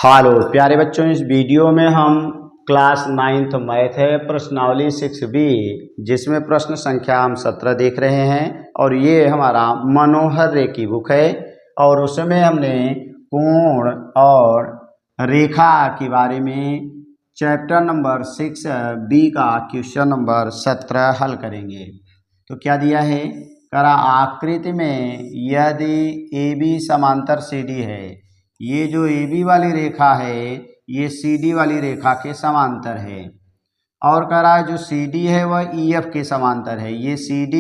Hello प्यारे बच्चों, इस वीडियो में हम क्लास 9th मैथ है प्रश्नावली 6B जिसमें प्रश्न संख्या हम 17 देख रहे हैं। और ये हमारा मनोहर रे की बुक है और उसमें हमने कोण और रेखा के बारे में चैप्टर नंबर 6B का क्वेश्चन नंबर 17 हल करेंगे। तो क्या दिया है, करा आकृति में यदि AB समांतर CD है, ये जो AB वाली रेखा है ये CD वाली रेखा के समांतर है। और कह रहा है जो CD है वह EF के समांतर है, ये CD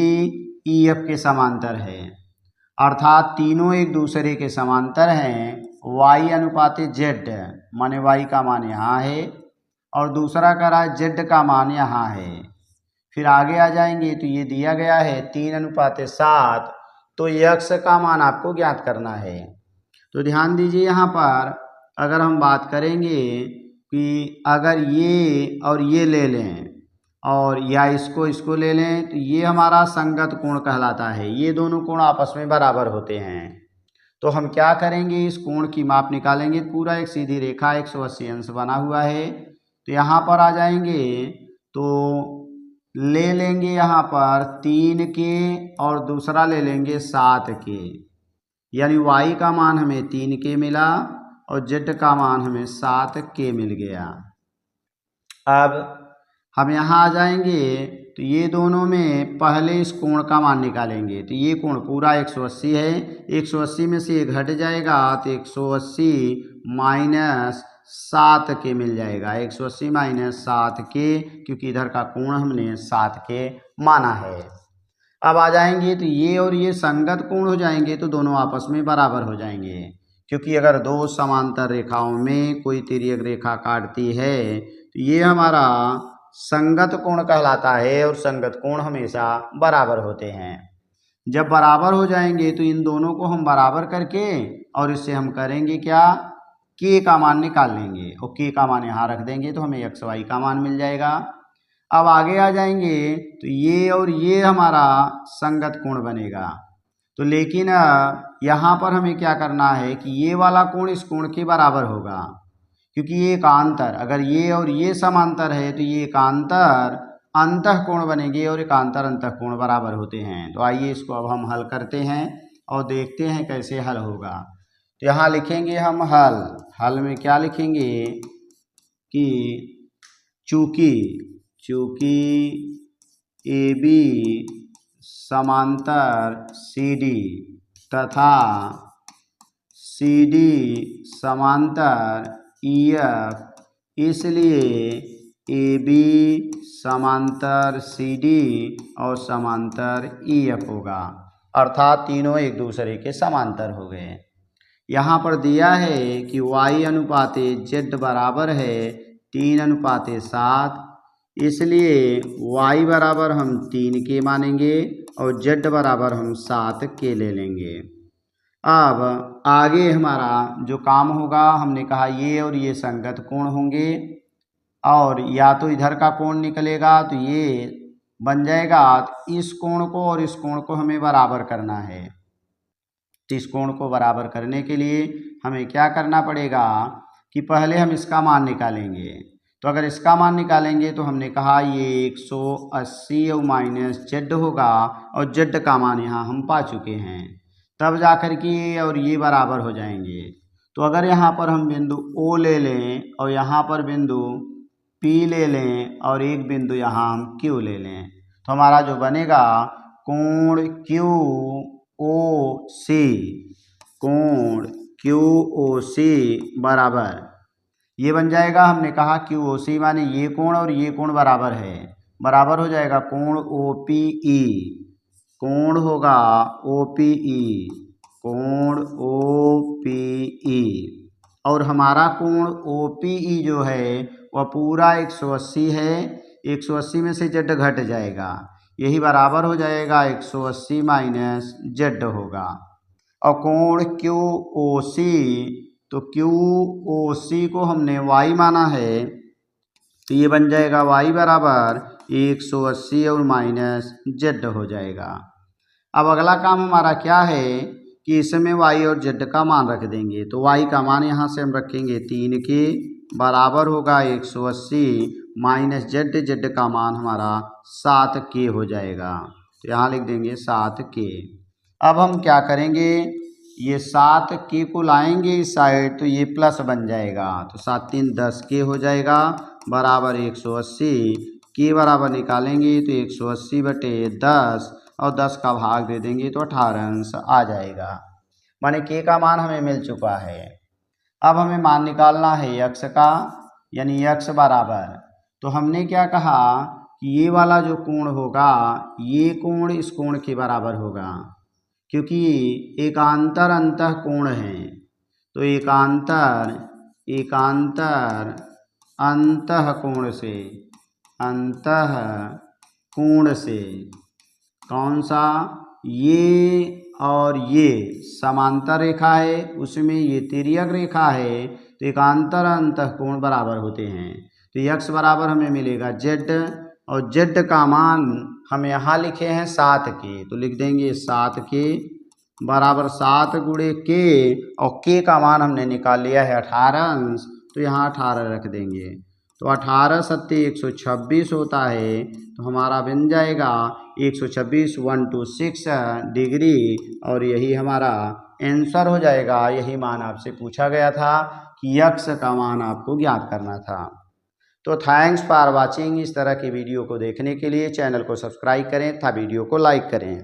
EF के समांतर है, अर्थात तीनों एक दूसरे के समांतर हैं। Y अनुपाते Z माने Y का मान यहाँ है और दूसरा कह रहा है Z का मान यहाँ है। फिर आगे आ जाएंगे तो ये दिया गया है 3:7, तो x का मान आपको ज्ञात करना है। तो ध्यान दीजिए यहाँ पर अगर हम बात करेंगे कि अगर ये और ये ले लें और या इसको ले लें तो ये हमारा संगत कोण कहलाता है, ये दोनों कोण आपस में बराबर होते हैं। तो हम क्या करेंगे, इस कोण की माप निकालेंगे। पूरा एक सीधी रेखा 180 अंश बना हुआ है, तो यहाँ पर आ जाएंगे तो ले लेंगे यहाँ पर 3 के और दूसरा ले लेंगे 7 के, यानी y का मान हमें 3 के मिला और z का मान हमें 7 के मिल गया। अब हम यहाँ आ जाएंगे तो ये दोनों में पहले इस कोण का मान निकालेंगे। तो ये कोण पूरा 180 है, 180 में से ये घट जाएगा तो 180 माइनस 7 के मिल जाएगा, 180 माइनस 7 के, क्योंकि इधर का कोण हमने 7 के माना है। अब आ जाएंगे तो ये और ये संगत कोण हो जाएंगे, तो दोनों आपस में बराबर हो जाएंगे, क्योंकि अगर दो समांतर रेखाओं में कोई तिर्यक रेखा काटती है तो ये हमारा संगत कोण कहलाता है और संगत कोण हमेशा बराबर होते हैं। जब बराबर हो जाएंगे तो इन दोनों को हम बराबर करके और इससे हम करेंगे क्या, k का मान निकाल लेंगे और k का मान यहाँ रख देंगे तो हमें x y का मान मिल जाएगा। अब आगे आ जाएंगे तो ये और ये हमारा संगत कोण बनेगा। तो लेकिन यहाँ पर हमें क्या करना है कि ये वाला कोण इस कोण के बराबर होगा, क्योंकि ये एकांतर, अगर ये और ये समांतर है तो ये एकांतर अंतः कोण बनेंगे और एकांतर अंतः कोण बराबर होते हैं। तो आइए इसको अब हम हल करते हैं और देखते हैं कैसे हल होगा। तो यहाँ लिखेंगे हम हल में क्या लिखेंगे कि चूंकि AB समांतर CD तथा CD समांतर EF, इसलिए AB समांतर CD और समांतर EF होगा, अर्थात तीनों एक दूसरे के समांतर हो गए। यहाँ पर दिया है कि Y अनुपाते Z बराबर है 3:7, इसलिए y बराबर हम 3 के मानेंगे और z बराबर हम 7 के ले लेंगे। अब आगे हमारा जो काम होगा, हमने कहा ये और ये संगत कोण होंगे और या तो इधर का कोण निकलेगा तो ये बन जाएगा, इस कोण को और इस कोण को हमें बराबर करना है। तो इस कोण को बराबर करने के लिए हमें क्या करना पड़ेगा कि पहले हम इसका मान निकालेंगे। तो अगर इसका मान निकालेंगे तो हमने कहा ये 180 और माइनस z होगा और z का मान यहाँ हम पा चुके हैं, तब जाकर के ये और ये बराबर हो जाएंगे। तो अगर यहाँ पर हम बिंदु O ले लें और यहाँ पर बिंदु P ले लें और एक बिंदु यहाँ हम Q ले लें, तो हमारा जो बनेगा कोण QOC बराबर ये बन जाएगा। हमने कहा QOC माने ये कोण और ये कोण बराबर है, बराबर हो जाएगा कोण OPE, कोण होगा OPE और हमारा कोण OPE जो है वह पूरा 180 है, 180 में से z घट जाएगा, यही बराबर हो जाएगा 180 माइनस z होगा। और कोण QOC, तो QOC को हमने y माना है, तो ये बन जाएगा y बराबर 180 और माइनस z हो जाएगा। अब अगला काम हमारा क्या है कि इसमें y और z का मान रख देंगे। तो y का मान यहाँ से हम रखेंगे 3 के बराबर होगा 180 माइनस z का मान हमारा 7 के हो जाएगा। तो यहाँ लिख देंगे 7 के। अब हम क्या करेंगे, ये 7 के को लाएंगे इस साइड तो ये प्लस बन जाएगा। तो 7 3 10 के हो जाएगा बराबर 180 के बराबर निकालेंगे तो 180 बटे 10 और 10 का भाग दे देंगे तो 18 अंश आ जाएगा। माने के का मान हमें मिल चुका है। अब हमें मान निकालना है यक्स का, यानी यक्स बराबर, तो हमने क्या कहा कि ये वाला जो कोण होगा ये कोण इस कोण के बराबर होगा, क्योंकि एकांतर अंतः कोण है। तो एकांतर अंतः कोण से कौन सा, ये और ये समांतर रेखा है, उसमें ये तिर्यक रेखा है, तो एकांतर अंतः कोण बराबर होते हैं। तो यक्स बराबर हमें मिलेगा जेड, और जेड का मान हम यहाँ लिखे हैं 7 के, तो लिख देंगे 7 के बराबर 7 गुणे के, और के का मान हमने निकाल लिया है 18 अंश, तो यहाँ 18 रख देंगे। तो 18 सत्ते 126 होता है, तो हमारा बन जाएगा 126 126 डिग्री, और यही हमारा आंसर हो जाएगा। यही मान आपसे पूछा गया था कि यक्स का मान आपको ज्ञात करना था। तो थैंक्स फॉर वाचिंग। इस तरह की वीडियो को देखने के लिए चैनल को सब्सक्राइब करें तथा वीडियो को लाइक करें।